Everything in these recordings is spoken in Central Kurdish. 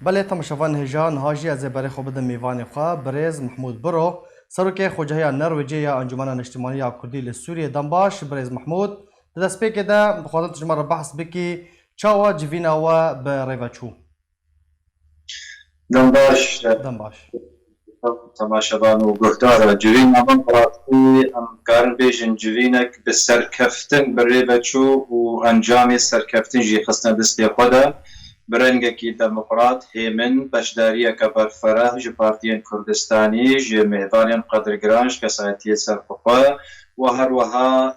بله تماشاوان هجان هاجی از برای خوب میوان خواه برز محمود برو سروک خوجهی نروژی یا انجمن اجتماعی یا کردی لسوریه دنباش برز محمود دست پیک ده بخاطر تجمع بحث بکی چاوا جوینا و بریوچو دنباش تماشاوان و گفتار جوین اما قراتي ام كارن بيجن جوينك بسركفتن بريبچو و انجام سركفتن جي خصنا دستي خدا برنگکی دموکرات هیمن بشداریه که برفره جی پارتین کردستانی جی میوانین قدرگرانش کسایتی سرخواه و هر وها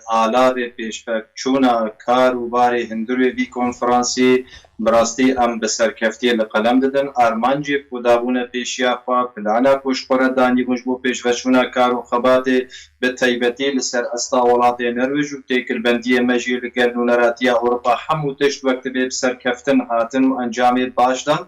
آلار پیشبک چونا کار و باری هندروی وی کنفرانسی براستی ام بسرکفتی لقلم ددن ارمان جی کودابون پیشیا خواه پلانا کش قردانی گنج بو پیش و چونا کار و خبات به تایبتی لسر استاولات نرویج و تیکل بندی مجی لگل نونراتی اوروپا همو تشت وقت به بسرکفتن هاتن و انجام باشدن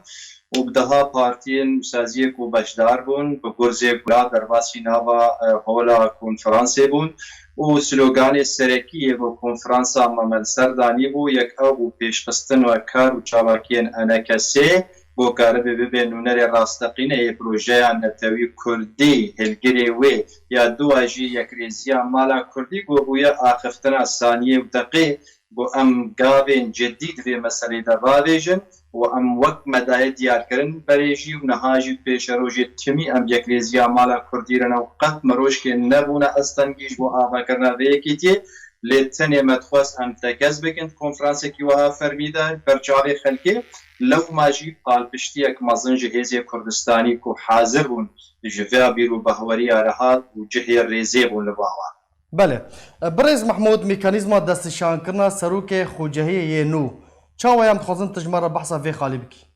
و بدها پارتین سازی کو بشدار بون به گرزه گلا درواسی ناوا هولا کنفرانسی بون و سلوگان سرکی و کنفرانسا ممل سردانی بو یک او پیش قستن و کار و چاواکین انکسی بو کار به نونر راستقینه پروژه نتوی کردی هلگری وی یا دو اجی یک ریزیا مالا کردی گو بویا آخفتنا ثانیه و دقیق بو ام گاوین جدید و مسئله دواویجن و ام وقت مدای دیار کرن بریجی و نهاجی پیش روژی تیمی ام یک ریزیا مالا کردی رنا و قط مروش که نبونه استنگیش و آفا کرنا ویکی تی لیتنی مدخواست ام تکز بکند کنفرانسی که وها فرمیده برچاوی خلکی لو ماجی قالپشتی یک مزن جهیزی کردستانی که حاضر بون جویا بیرو بهوری آرهات و جهی ریزی بون لباوان. بله برز محمود میکانیزم دستشان کرنا سروک خوجهی نو چاوا یم خوازن تجمع بحثا في خالی بکی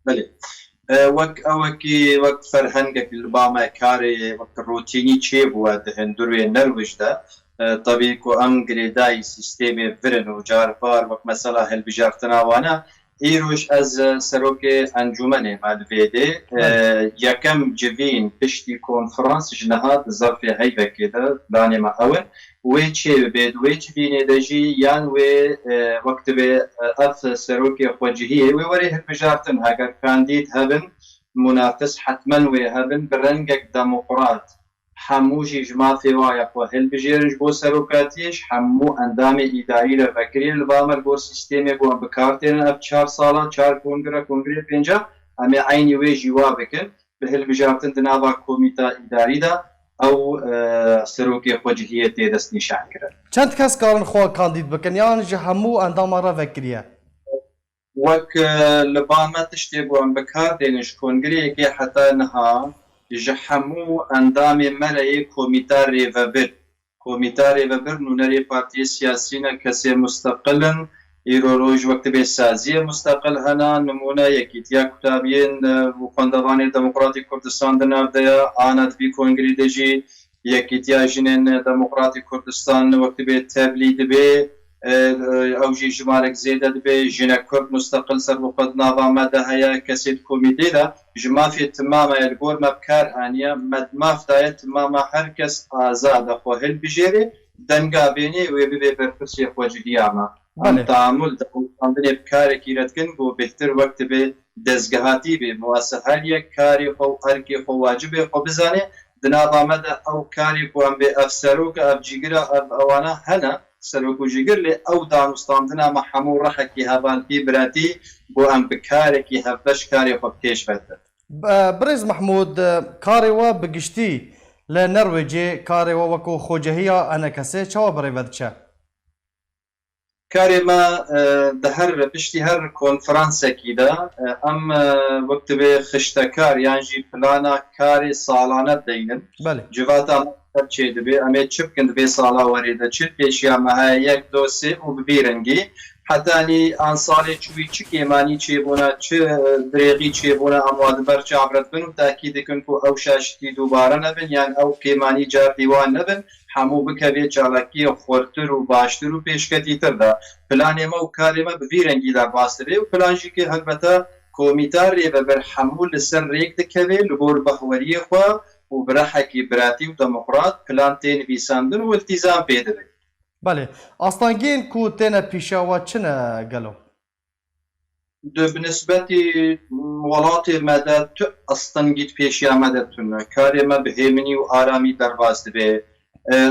بله وقت فرهنگك الباما كاري وقت روتيني تشيب ودهندروي نرويج ده طبيعي كو ام جريداي سيستيمي فرن وجارفار وقت مثلا هالبجارتنا وانا ایروش از سروک انجمن مالویده یکم جوین پشتی کنفرانس جنهاد ظرفی هیوه کده دانی ما اول وی چه بید وی چه بینه دجی یان وی وقت به اف سروک خوجهیه وی وری هلبجارتن هاگر کاندید هبن منافس حتما وی هبن برنگک دموقرات حموشی جماع فیوایا و هلبجیرنج بو سروکاتیش حمو اندام ایداری لفکری البامر بو سیستمی بو بکارتین اب 4 سالا 4 کنگره پینجا امی عینی وی جوا بکن به هلبجارتن دناوا کومیتا ایداری دا او سروکی خوجهیه دست نشان کرد. چند کس کارن خواه کاندید بکن یان جه همو اندام را فکریه؟ وک لبامت تشتی بو ام بکارتینش کنگره که حتی نها جحمو اندام ملعی کومیتا ریوبر نونری پارتی سیاسی نه کسی مستقلن ایرو روش وقت به سازی مستقل هنا نمونه یکیتیا کتابین و خواندوان دموکراتی کردستان دنابده آنات بی کنگری دجی یکیتیا جنین دموکراتی کردستان وقت به تبلید به او جی جمارك زيادة دبي جينا كرد مستقل سر وقد نافا مدى هيا كسيد كوميدي دا جما في تماما يلقور مبكار آنيا ما فتاية تماما هركس آزاد أخو هل بجيري دنقا بيني ويبي برفرسي أخو جدياما ام تعامل داندني بكاري كيرتكن بو بهتر وقت بي دزگهاتي بي مواسهاليا كاري خو هركي خو واجبي خو بزاني دنافا مدى او كاري بو ام بي افسروك اف جيگرا اف اوانا هنا سروکو جگر لی او دانستاندنا ما همو رحکی هبان پی براتی بو ام بکارکی هفش کاری خود پیش بده. برز محمود کاری و بگشتی لنرویجی کاری و وکو خوجهیا انا کسی چوا برای ودچه؟ کاری ما ده هر پشتی هر کنفرانس کی ده ام وقت به خشتکار یعنی پلانا کاری سالانه دینن. بله. جواتا چه دبی اما چپ کند به سالا وریده چه پیشیا مها یک دو سه و ببیرنگی حتی نی انصاری چوی چه کیمانی چه بونا چه دریغی چه بونا امواد برچ عبرت بنو تاکید کن کو او شاشتی دوباره نبن یعنی او کیمانی جار دیوان نبن همو بکوی چالاکی خورتر و باشتر و پیشکتی تر ده پلان ما و کاری ما ببیرنگی در باسته و پلانجی که البته کومیتار ریبه بر حمول سر ریک دکوی لبور بحوری خواه و برحکی براتی و دموکرات پلان تین بیساندن و التزام پیدا بید. بله. آستانگین کو تین پیشاوا چنه گلو؟ بالنسبة وڵاتی مەدە تو ئەستەنگیت پێشیا مەدەتونە کارێمە بهێمنی و ئارامی دەرباز دەبێ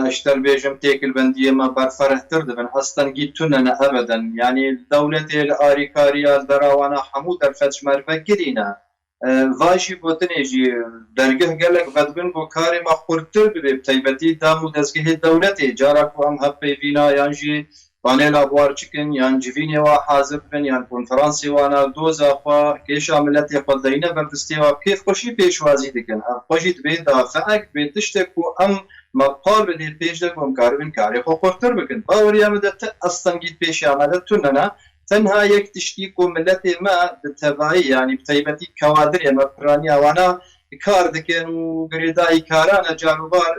ئەشتەر بێژم تێکلبەندیەمە بەرفەرەتر دەبن ئەستەنگی تونەنە ئەبەدەن یعنی دەولەتێ لە ئاریکاریە دەراوانە هەموو دەرفەتشمەربە گرینە ڤاژی بۆتنێژی دەرگەه گەلێک بەدبن بۆ کارێمە قورتتر ببێ تایبەتی دام و دەستگەهێ دەولەتێ جارە ئەم هەپەیڤینا یانژی پانێلا بوار چکن یان جوینێەوە حازر بن یان کۆنفرانسیوانە دۆزاخوا کێشا ملەتی خۆدەینە بەردەستێەوە کێف خۆشی پێشوازی دەکەن خۆشیت بێ دافعک بێت تشتێک و ئەم مەپال بدێ پێش دەکۆم کاربن کارێ خۆ خۆرتر بکەن باوەریامەدە ئەستەنگیت پێشیامەدە تونەنا تەنها یەک تشتی کۆ ملەتێ مە بتەبایی ینی تایبەتی کەوادر ئێمە پرانیاوانە کار دەکەن و گرێدایی کارانە جاروبار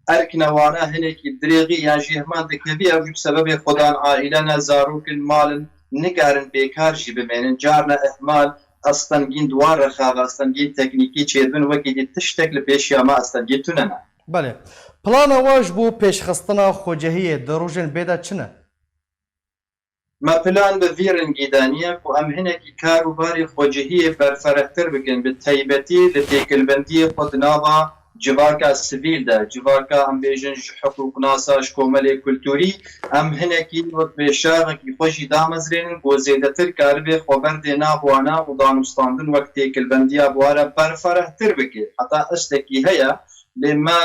ئەرکنەوانە هەنێکی درێغی یان ژێهمان دەکەبی ئەو سەبەبێ خۆدان عائیلەنە زاروکن ماڵن نگارن بێکارژی بمێنن جارنە ئەحمال ئەستەنگین دوارە خاڵ ئەستەنگین تەکنیکی چێدبن وەکی دی تشتێک لە پێشیامە ئەستەنگی تونەنە بەێ پلانەوەش بۆ پێشخستنە خۆجەهەیە دەڕۆژن بێدا چنە ما پلان بە ڤی ڕەنگیدانیە و ئەم هەنێکی کاروباری خۆجههیە بەرفەرەتر بکەن بە تایبەتی لە تێکلبەندی خۆدناوە جواکە سڤیلدا جواکە ئەم بێژن حقوق ناساش کۆمەلێ کولتوری ئەم هەنێکی وەک بێشاغێکی خۆشی دامەزرێنن بۆ زێدەتر کاربێ خۆبەردێ نابوانە و دانوستاندن وەک تێکلبەندیە بوارە بەرفەرەتر بکێت حتا ئەستێکی هەیە لێمە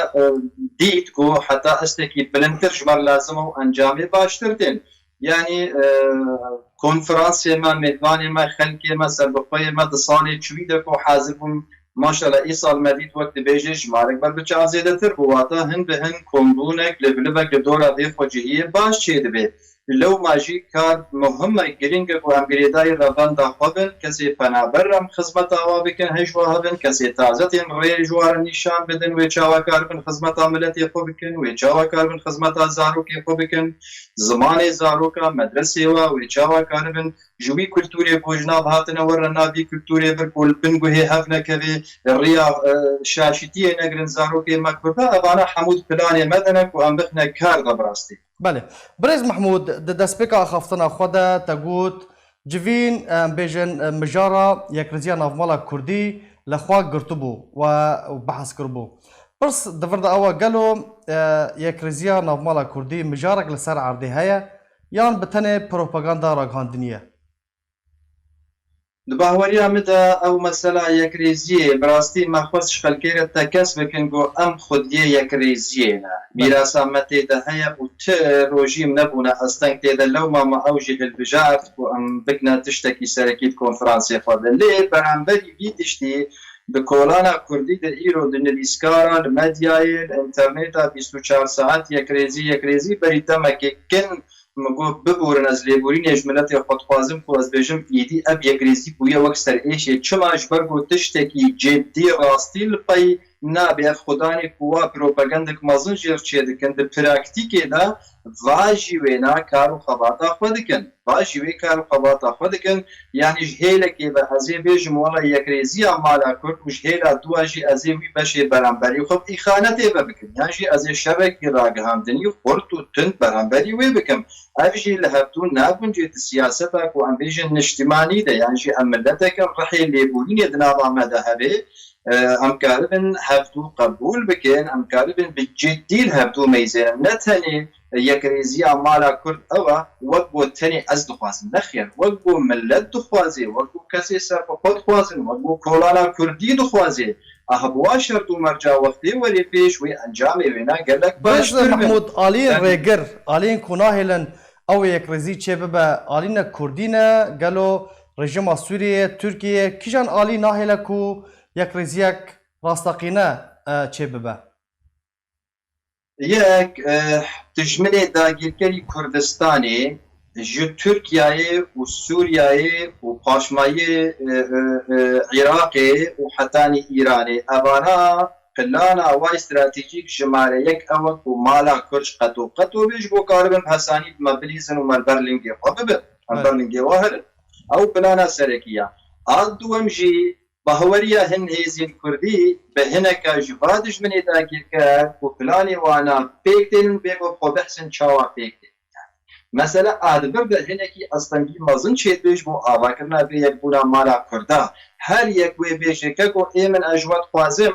دیت گۆ حتا ئەستێکی بلندتر ژمەر لازمە و ئەنجامێ باشتر دێن یعنی کۆنفرانسێمە میدوانێمە خەلکێمە سەربەخۆیێمە دسانێ چوی دەکۆ حازر بووم ماشەڵە ئیساڵ مەدیت وەک دەبێژێ ژمارەك بەر بچا زێدەتر بواتە هەن بە هەن کۆمبوونێک لە بلبەک لە دۆرا دێ خۆجههیە باش چێ دەبێت لەو ماژی کار مهمە گرنگە بۆ ئەمگرێدای ڕەڤەندا خۆبن کەسێ پەنابەرم خزمەتاوا بکەن هەیشوا هەبن کەسێ تازەتێن ڕێ ژوارە نیشان بدن وێ چاواکار بن خزمەتا ملەتی خۆ بکەن وێ چاواکار بن خزمەتا زارۆکی خۆ بکەن زمانی زارۆکە مەدرسێوە وێ چاواکار بن ژووی کولتورێ بۆ ژناو هاتنەوە ڕەناوی کولتورێ بکۆل بنگوهێ هەف نەکەوێ ڕیا شاشتیە نەگرن زارۆکێ مەکبە ئەوانە هەموو پلانێ مەدەنەک و ئەم بخنە کار دەبڕاستی بەێ برێز مححمود دەستپێکا خەفتنە خۆدا تەگوت جوین بێژن مژارە یەکرزیە ناومەڵە کوردی لەخوا گرتبوو و بەحس کرد بوو پرس دەڤردا ئەوە گەلۆ یەکرزیە ناومەڵە کوردی مژارێک لەسەر عردی هەیە یان بتەنێ پرۆپەگاندا ڕاگەاندنیە باوەریامەدا ئەو مەسەلا یەکرێزیە بڕاستی مەخۆست خەلکێرە تەکەس بکەن بۆ ئەم خودیە یەکرێزیێنە میراسامە تێدا هەیە و ت ڕۆژیم نەبوونە ئەستەنگ تێدا لەو مامە ئەوژی هەلبژات و ئەم بکنە تشتێکی سەرەکیت کۆنفرانسیە خۆدن لێ بەرامبەری وی تشتی bi kolana Kurdî de îro di nivîskaran li medyayê li internêta 24 saet yekrêzî berî temekê kin got biborin ez lêborînê ji miletê xwe dixwazim ku ez bêjim êdî ev yekrêzî bûye wek serêşê çima ji ber got tiştekî ciddî rastî li pey nabe ev xudanê ku wa propagandek mezin jêr çê dikin di praktîkê de va jî wêna kar û xebata xwe dikin va jî wê kar û xebata xwe dikin yanî ji hêlekê ve ez ê bêjim wala yekrêziya mala Kurd û ji hêla dûa jî ez ê wî beşê beramberî xwe îxanetê ve bikim yan jî ez ê şevekî ragihandinî xurt û tund beramberî wê bikim ev jî li hevdû nabûncê di siyaseta ku em bêjin niştimanî de yan jî em milletekin rihê lêborînê di nava me de hebe em karibin hevdû qebûl bikin em karibin bi ciddî li hevdû meyzênin ne tenê yekrêziya mala Kurd ew e wek bo tenê ez dixwazim nexêr wek bo millet dixwazê wek bo kesê serxwe dixwazin wek bo kolana Kurdî dixwazê ahbuwa şert û merca wextê werê pêş wê encamê wêna gelek baş Mahmud aliyên rêgir aliyên ku nahêlin ew yekrêzî çê bibe alîne Kurdî ne gelo rejima Sûriye Tirkiye kîjan alî nahêle ku yekrêziyek rastaqîne çê bibe yek dijminê dagirkerî Kurdistanê ji Tirkiyeyê û Sûriyeyê û paşmayê Iraqê û hetanî Îranê evana plana wa stratejîk jimare yek ew ku mala Kurd qetû bêj bo karibin hesanî me bilîzin û me berlingê xwe bibin em berlingê wa herin ew plana serekiya a duwem jî bahweriya hin hêzên Kurdî bi hineka ji va dijminê dagirker û planê wana pêk tênin bê bo xwe behsin çawa pêk tê مثلا ادبر ده هنکی استنگی مزن چیت بیش بو آوا کرنا به یک بونا مالا کردا هر یک وی بیشه که کو ایمن اجواد خوازم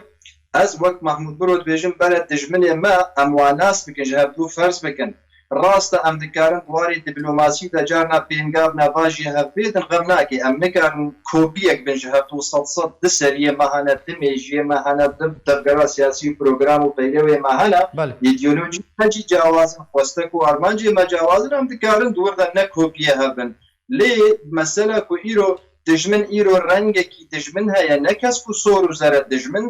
از وقت محمود برود بیشم بلد دجمن ما امواناس بکن جهبدو فرض بکن راست ام دکارن بواری دیپلماسی دا جارنا پینگاب نواجی هفیدن غمناکی ام نکارن کوبیک بن جهبدو صد دسریه ماهانه دمیجیه ماهانه دبگرا سیاسی پروگرام و پیروی ماهانه ایدئولوژی هجی جوازن خوستک و ارمانجی مجوازن ام دکارن دور دا نکوبیه هفن لی مسئله کو ایرو دجمن ایرو رنگ کی دجمن هيا نکس کو سور زرد دجمن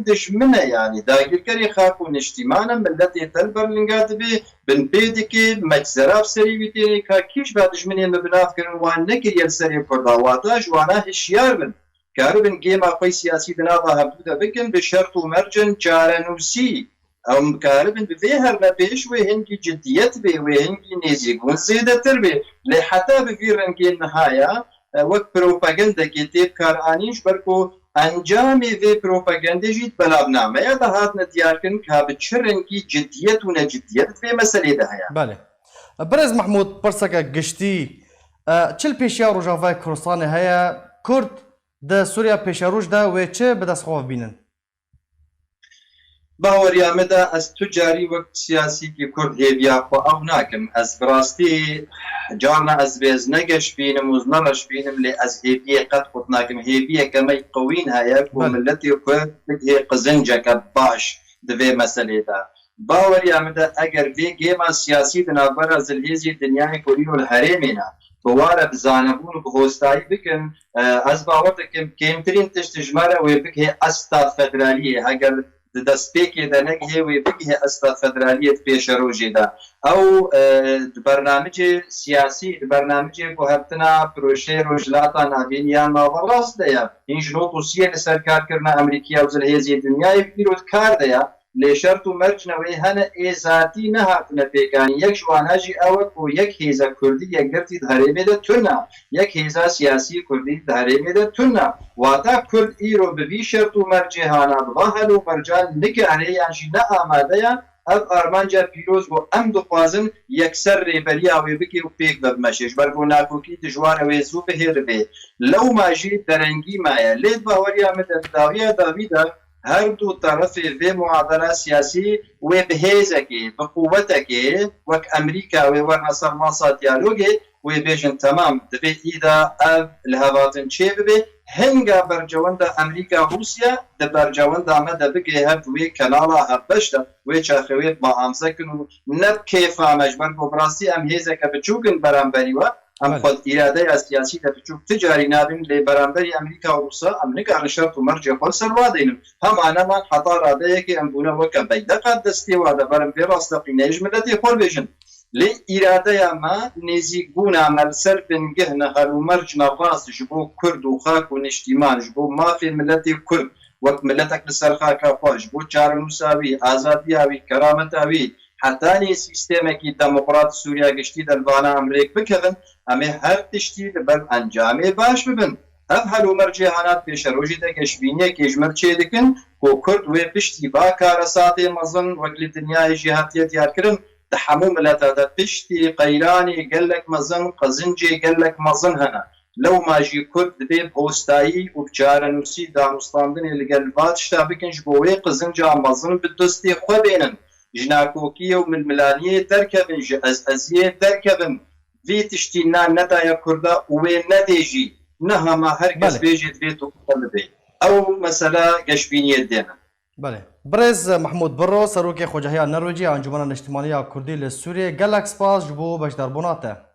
یعنی داگیرکاری خاک و نشتیمان ملت تلبر لنگات بی بن بیدی که مجزراف سری بیتینی که کیش با دجمنی مبناف کرن وان نکر یل سری پرداواتا جوانا هشیار بن کارو بن گیم آقای سیاسی بناوا هبودا بکن به شرط و مرجن جارنوسی او مكاربن بفيها بيش وهنجي جديت بي وهنجي نيزيقون زيادة تربي لي حتى بفيرنجي النهاية وقت پروپاگنده که تیب کار آنیش برکو انجامی وی پروپاگنده جید بلابنامه یا ده هات ندیار کن که بچرنگی جدیت و نجدیت وی مسئله ده هیا. بله. برز محمود پرسکه گشتی چل پیشیا روژاوای کردستان هیا کرد ده سوریا پیشاروش ده و چه به دست خواه بینن؟ باوریامه ده از تجاری وقت سیاسی که کرد هیویا خو او ناکم از براستی جارنا از بیز نگش بینم و نرش بینم لی از هیویه قد خود ناکم هیویه کمی قوین هیا و ملتی کرد هی قزنجه که باش دوی مسئله ده باوریامه ده اگر وی گیما سیاسی دنابر از الهیزی دنیای کوری و الحریمینا بواره بزانبون و بهوستایی بکن از باور دکم کمترین تشتجماره و بکه استاد فدرالیه اگر دەستپێکی دەنەک هێوێ بگهێ ئەستا فەدرالیەت پێشە ڕۆژێدا ئەو بەرنامجێ سیاسی بەرنامجێ بۆ هەرتنا پرۆژەی ڕۆژهەڵاتان ناوێنیان ماوە ڕاست دەیە هیچ نۆت و سیە لەسەر کارکردنا ئەمریکا و جلهێزی دنیای پیرۆت کار دەیە لێ شەرت و مەرجنەوەی هەنە ئێزاتی نەهاتنە پێکانی یەک شواناژی ئەوە و یەک هێزە کوردی یەکگرتی هەرێمێدە تونە یەک هێزا سیاسی کوردی هەرێمێدە تونە واتا کورد ئیرۆ ببی شەرت و مەرجێ هانا بڵا هەل و مەرجان نگەهرەیانشی نە ئامادەیە ئەف ئارمانجا پیرۆز بۆ ئەم دخوازن یەکسەر ڕێبەریاوێ بکێ و پێک بەبمەشێش بەرگۆ ناکۆکی دژوارەوەی زوو بهێر بێ لەو ماژی دەرەنگی مایە لێت باوەریامە داویە داویدا هردو طرف في معادلة سياسية وبهيزكي بقوتكي وك أمريكا وورنصر مصر ديالوجي وبيجن تمام دبي إذا الهواتن شيبي هنگا برجواندا أمريكا روسيا دبرجواندا مدى بقي هبوي كنالا هبشتا ويشاخوي ما أمسكن نب كيف مجبر ببراسي أم هيزكا بچوكن برانبريوا ام خود اراده سیاسی د بچوک تجاری نابین لی برانبری امریکا و روسا ام نگار شرط و مرجع خود سروادین هم انا ما خطا راده که ام بونه وک بیدق دستی و د برانبری راستقی نجمدتی خور بجن لی اراده ما نزیگون عمل سر بنگه نهر و مرجع راست جبو کرد و خاک و نشتیمان جبو مافی ملتی کرد وک ملتک لسر خاکا خواج بو چار مساوی آزادی آوی کرامت آوی حتى سيستمكي ديمقراط سوريا قشتي دلبانا امريك بكذن امي هر تشتي بل انجامي باش ببن افهلو مرجعانات بيش روجي دا قشبينيه كيجمر چيدكن كو كرد وي بشتي با كارساتي مظن وقل الدنيا جهاتية دياركرن دحمو ملتا دا بشتي قيلاني قلك مظن قزنجي قلك مظن هنا لو ما جي كرد بيب هوستايي وبجارنوسي دانوستاندن اللي قلبات شتابكنش بوي قزنجا مظن بدستي خوبينن جناكوكية ومن ملانية تركبن أزية تركبن في تشتينا ندايا كردا وين نديجي نهما هرقز بيجي بيتو قلبي أو مثلا قشبينية دينا بله برز محمود برو سروكي خوجهيا نرويجي انجمن الاجتماعية كردي لسوريا جالاكس باس جبو بشدار بوناته